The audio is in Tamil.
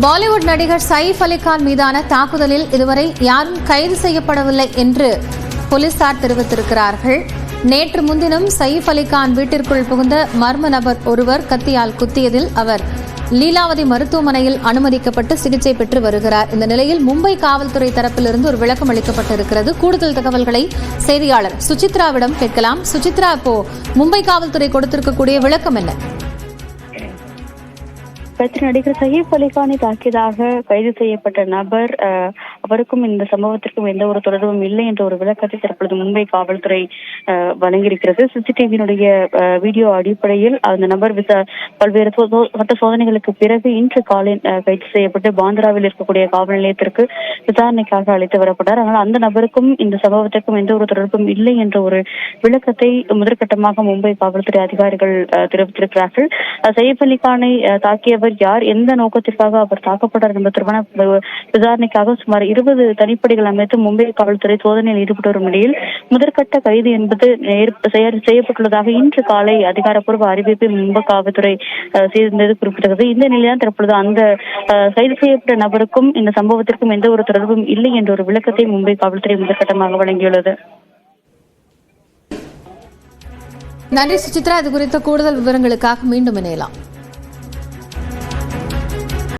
பாலிவுட் நடிகர் சயிஃப் அலி கான் மீதான தாக்குதலில் இதுவரை யாரும் கைது செய்யப்படவில்லை என்று போலீசார் தெரிவித்திருக்கிறார்கள். நேற்று முன்தினம் சயிஃப் அலி கான் வீட்டிற்குள் புகுந்த மர்ம நபர் ஒருவர் கத்தியால் குத்தியதில் அவர் லீலாவதி மருத்துவமனையில் அனுமதிக்கப்பட்டு சிகிச்சை பெற்று வருகிறார். இந்த நிலையில் மும்பை காவல்துறை தரப்பிலிருந்து ஒரு விளக்கம் அளிக்கப்பட்டிருக்கிறது. கூடுதல் தகவல்களை செய்தியாளர் சுசித்ராவிடம் கேட்கலாம். சுசித்ரா, இப்போ மும்பை காவல்துறை கொடுத்திருக்கக்கூடிய விளக்கம் என்ன? நடிகர் சயிஃப் அலி கானை தாக்கியதாக கைது செய்யப்பட்ட நபர் அவருக்கும் இந்த சம்பவத்திற்கும் எந்த ஒரு தொடர்பும் இல்லை என்ற ஒரு விளக்கத்தை தற்பொழுது மும்பை காவல்துறை வழங்கியிருக்கிறது. சிசிடிவியினுடைய வீடியோ அடிப்படையில் அந்த நபர் பல்வேறு சட்ட சோதனைகளுக்கு பிறகு இன்று காலை கைது செய்யப்பட்டு பாந்திராவில் இருக்கக்கூடிய காவல் நிலையத்திற்கு விசாரணைக்காக அழைத்து வரப்பட்டார். ஆனால் அந்த நபருக்கும் இந்த சம்பவத்திற்கும் எந்த ஒரு தொடர்பும் இல்லை என்ற ஒரு விளக்கத்தை முதற்கட்டமாக மும்பை காவல்துறை அதிகாரிகள் தெரிவித்திருக்கிறார்கள். சயிஃப் அலி கானை தாக்கியவர் யார், எந்த நோக்கத்திற்காக அவர் தாக்கப்பட்டார் என்பது தொடர்பான விசாரணைக்காக சுமார் 20 தனிப்படைகள் அமைத்து மும்பை காவல்துறை சோதனையில் ஈடுபட்டு வரும் நிலையில் முதற்கட்ட கைது என்பது செய்யப்பட்டுள்ளதாக இன்று காலை அதிகாரப்பூர்வ அறிவிப்பை மும்பை காவல்துறை செய்தது குறிப்பிட்டது. இந்த நிலையில் தற்பொழுது அந்த கைது செய்யப்பட்ட நபருக்கும் இந்த சம்பவத்திற்கும் எந்த ஒரு தொடர்பும் இல்லை என்ற ஒரு விளக்கத்தை மும்பை காவல்துறை முதற்கட்டமாக வழங்கியுள்ளது. நன்றி சுசித்ரா. இது குறித்த கூடுதல் விவரங்களுக்காக மீண்டும் இணையலாம்.